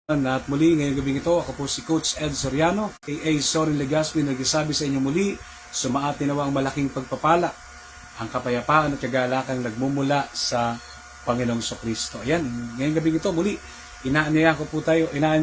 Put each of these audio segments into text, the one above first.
At muli, ngayong gabing ito, ako po si Coach Ed Soriano, A.A. Sorin Legaspi, nagsasabi sa inyo muli, sumaati nawa ang malaking pagpapala, ang kapayapaan at kagalakan nagmumula sa Panginoong Kristo. Ayan, ngayong gabing ito, muli, inaanyayan ko po tayo, na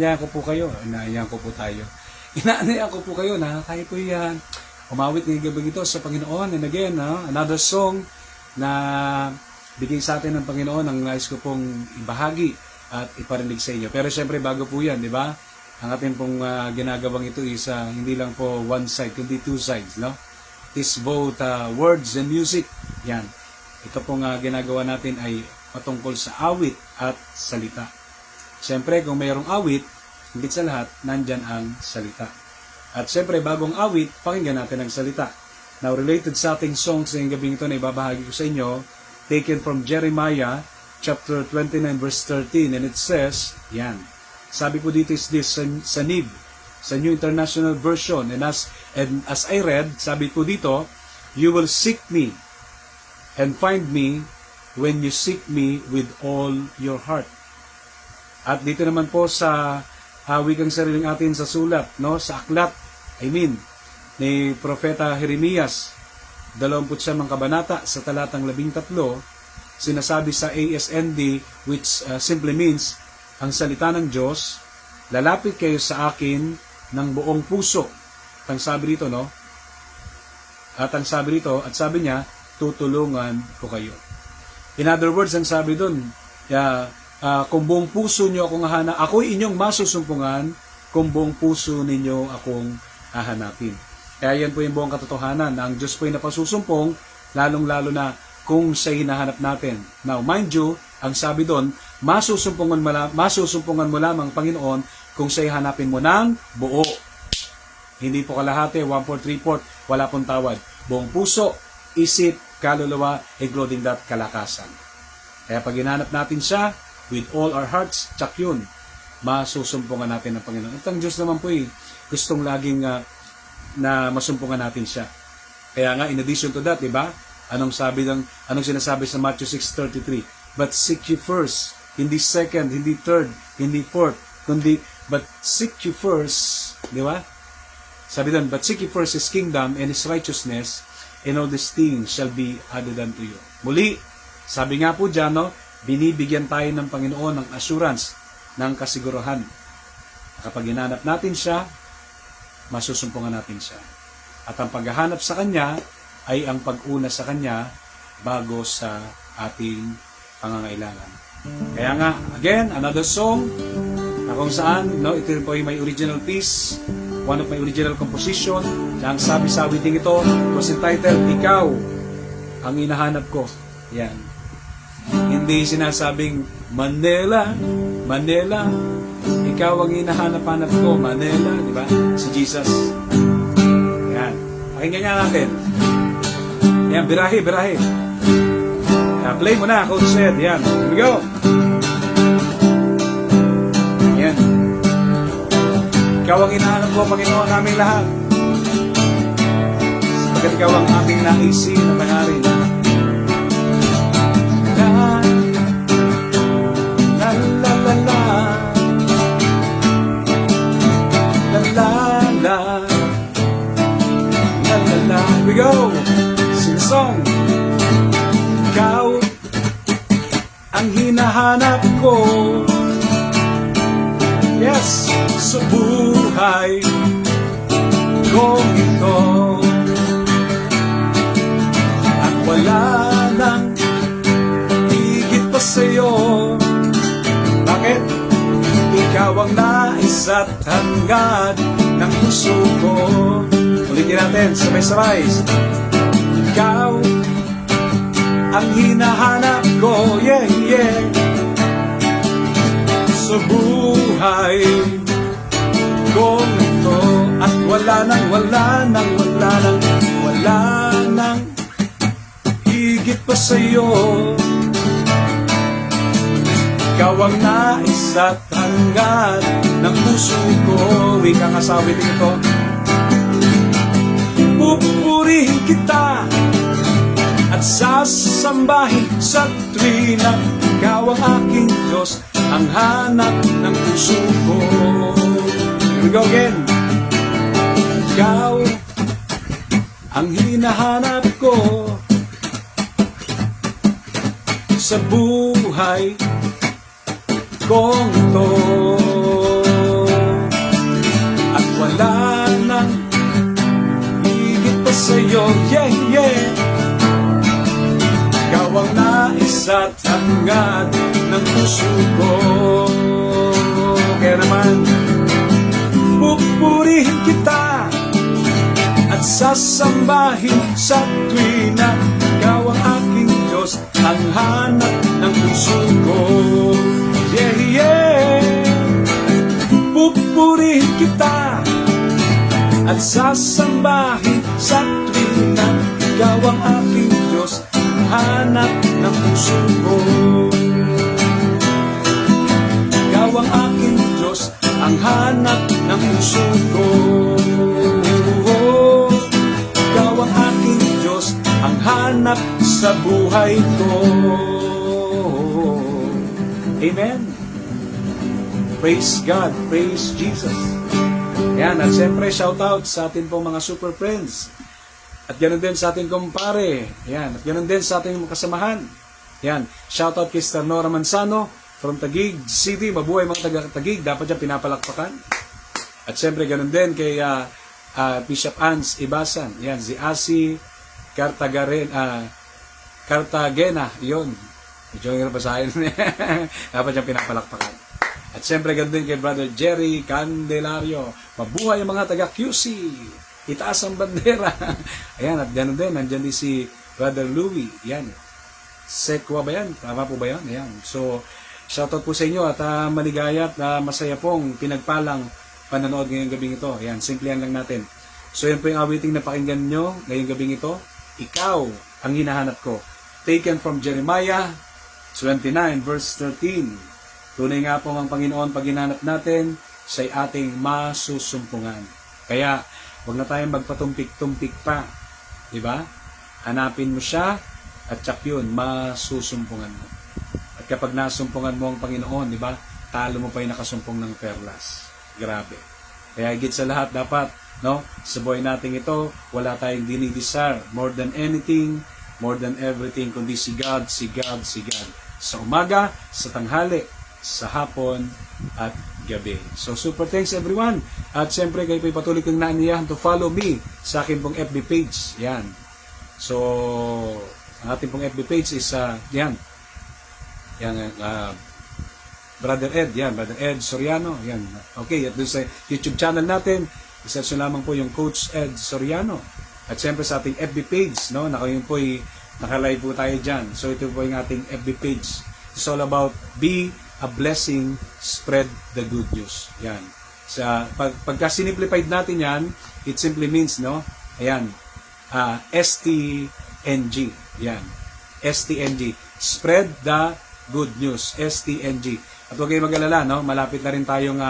tayo po yan, umawit ngayong gabing ito sa Panginoon. And again, another song na bigay sa atin ng Panginoon, ang nais ko pong ibahagi at iparinig sa inyo. Pero syempre bago po yan, di ba? Ang ating pong ginagawang ito is hindi lang po one side, kundi two sides, no? It is both words and music. Yan. Ito pong ginagawa natin ay patungkol sa awit at salita. Syempre, kung mayroong awit, higit sa lahat, nandyan ang salita. At syempre, bagong awit, pakinggan natin ang salita. Now, related sa ating songs ngayong gabing ito na ibabahagi ko sa inyo, taken from Jeremiah chapter 29 verse 13, and it says, yan, sabi po dito is this sa NIV, sa New International Version, and as I read, sabi po dito, you will seek me and find me when you seek me with all your heart. At dito naman po sa wikang sariling atin sa sulat, no, sa aklat, ni Propeta Jeremias, 29 kabanata sa talatang 13, sinasabi sa ASND, which simply means, ang salita ng Diyos, lalapit kayo sa akin ng buong puso. At ang sabi rito, no? At sabi niya, tutulungan ko kayo. In other words, ang sabi doon, kung buong puso niyo akong hahanapin, ako'y inyong masusumpungan, kung buong puso ninyo akong hahanapin. Kaya yan po yung buong katotohanan, na ang Diyos po ay napasusumpong, lalong-lalo na kung siya hinahanap natin. Now, mind you, ang sabi doon, masusumpungan mo lamang, Panginoon, kung siya hanapin mo ng buo. Hindi po kalahati, 1/4, 3/4, wala pong tawad. Buong puso, isip, kaluluwa, including that kalakasan. Kaya pag hinahanap natin siya, with all our hearts, tsak yun, masusumpungan natin ng Panginoon. At ang Diyos naman po gustong laging na masumpungan natin siya. Kaya nga, in addition to that, diba? Anong sinasabi sa Matthew 6:33? But seek ye first, hindi second, hindi third, hindi fourth, kundi but seek ye first, di ba? Sabi doon, but seek ye first His kingdom and His righteousness, and all these things shall be added unto you. Muli, sabi nga po dyan, no, binibigyan tayo ng Panginoon ng assurance, ng kasiguruhan. Kapag hinanap natin siya, masusumpungan natin siya. At ang paghahanap sa Kanya, ay ang pag-una sa Kanya bago sa ating pangangailangan. Kaya nga, again, another song na kung saan, no, ito po ay may original piece, one of my original composition, na ang sabi sa awiting ito was entitled, Ikaw ang hinahanap ko. Yan. Hindi sinasabing, Manila, Manila, ikaw ang hinahanap-hanap ko, Manila, di ba? Si Jesus. Yan. Pakinggan niya natin. Yan, birahe. Play mo na, Coach Ed. Yan, here we go. Yan. Ikaw ang hinahanap ko, Panginoon, aming lahat. Sapagkat ikaw ang aming naisin na pangarin. Here we go. Sing song. Ikaw ang hinahanap ko. Yes, sa buhay kong ito. At wala nang higit pa sa'yo. Bakit? Ikaw ang nais at hangad ng puso ko. Ulitin natin, sabay-sabay. Ikaw ang hinahanap ko, yeah. Sa buhay kong ito. At wala nang higit pa sa'yo. Ikaw ang nais at hangad ng puso ko. Wikang asawit ito. Pupurihin kita at sasambahin sa tuwina. Ikaw ang aking Diyos, ang hanap ng puso ko. we go again. Ikaw ang hinahanap ko sa buhay kong to, at wala nang higit pa sa'yo, yeah, yeah. Ikaw ang nais at hangad ng puso ko. Kaya naman pupurihin kita at sasambahin sa tuwina. Ikaw ang aking Diyos, ang hanap ng puso ko. Yeah, yeah. Pupurihin kita at sasambahin sa tuwina. Ikaw ang aking Diyos, ang hanap ng puso ko. Ikaw ang aking Diyos, ang hanap ng puso ko. Ikaw ang aking Diyos, ang hanap sa buhay ko. Amen. Praise God, praise Jesus. Yan, at siyempre shout out sa atin pong mga super friends. At ganoon din sa ating kumpare. Yan, at ganoon din sa ating mga kasamahan. Yan, shout out kay Sister Nora Manzano from Taguig City. Mabuhay mga taga-Taguig, dapat dyan pinapalakpakan. At siyempre ganoon din kay Bishop Ans Ibasan. Yan, si Asi Cartagena, yun. Medyo nga basahin. Dapat niyang pinapalakpakan. At siyempre, ganoon din kay Brother Jerry Candelario. Mabuhay ang mga taga-QC. Itaas ang bandera. Ayan, at ganoon din. Nandiyan din si Brother Louie. Yan. Sekwa ba yan? Tama po ba yan? Ayan. So, shoutout po sa inyo at maligaya at masaya pong pinagpalang panonood ngayong gabing ito. Ayan, simplihan lang natin. So, yan po yung awiting na pakinggan nyo ngayong gabing ito. Ikaw ang hinahanap ko. Taken from Jeremiah 29 verse 13. Tunay nga po ang Panginoon pag hinanap natin, siya'y ating masusumpungan. Kaya, huwag na tayong magpatumpik-tumpik pa. Diba? Hanapin mo siya at tsak yun, masusumpungan mo. At kapag nasumpungan mo ang Panginoon, diba? Talo mo pa yung nakasumpong ng perlas. Grabe. Kaya higit sa lahat dapat, no? Sa buhay natin ito, wala tayong dinidesire more than anything, more than everything, kundi si God, si God, si God. Sa umaga, sa tanghali, sa hapon, at gabi. So, super thanks everyone. At siyempre, kayo po'y patuloy kong naaniyahan to follow me sa akin pong FB page. Yan. So, ang ating pong FB page is, yan. Yan, Brother Ed, yan. Brother Ed Soriano, yan. Okay, at doon sa YouTube channel natin, isearch nyo lamang po yung Coach Ed Soriano. At siyempre sa ating FB page, no, yun po'y naka-live po tayo dyan. So, ito po yung ating FB page. It's all about be a blessing, spread the good news. Yan. Sa pagka simplified natin yan, it simply means, no? Ayan. STNG. Yan. STNG. Spread the good news. STNG. At huwag kayong mag-alala, no? Malapit na rin tayong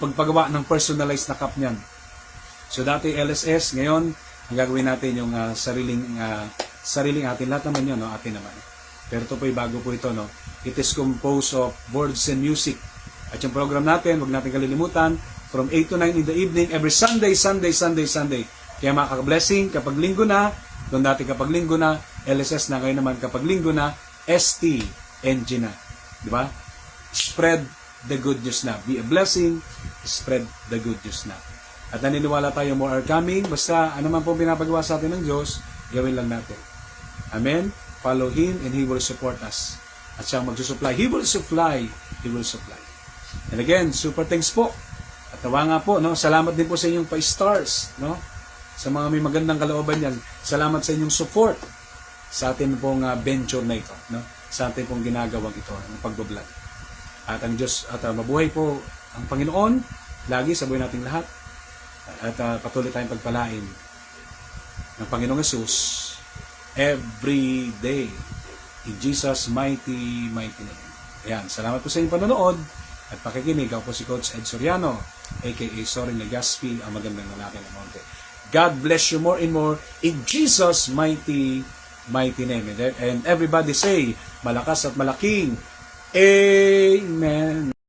magpagawa ng personalized na cup niyan. So dati LSS, ngayon ang gagawin natin yung sariling atin. Lahat naman yun, no? Atin naman. Pero ito po bago po ito, no? It is composed of words and music. At yung program natin, huwag natin kalilimutan, from 8 to 9 in the evening, every Sunday. Kaya mga ka-blessing, kapag linggo na, doon dati kapag linggo na, LSS na, ngayon naman kapag linggo na, STNG na. Di ba? Spread the good news na. Be a blessing, spread the good news na. At naniniwala tayo more are coming. Basta ano man pong pinapagawa sa atin ng Diyos, gawin lang natin. Amen? Follow Him and He will support us. At siyang magsusupply. He will supply. He will supply. And again, super thanks po. At nawa nga po, no? Salamat din po sa inyong pa-stars, no? Sa mga may magandang kalooban yan. Salamat sa inyong support sa atin pong venture na ito, no? Sa atin pong ginagawang ito, ng pagbablog. At ang Diyos, at mabuhay po ang Panginoon, lagi sa buhay nating lahat. At patuloy tayong pagpalain ng Panginoong Yesus every day. In Jesus' mighty name. Ayan, salamat po sa inyong panonood at pakikinig. Ako po si Coach Ed Soriano, aka Sorin Legaspi, ang magandang lalaki ng Monte. God bless you more and more in Jesus' mighty name. And everybody say, malakas at malaking Amen.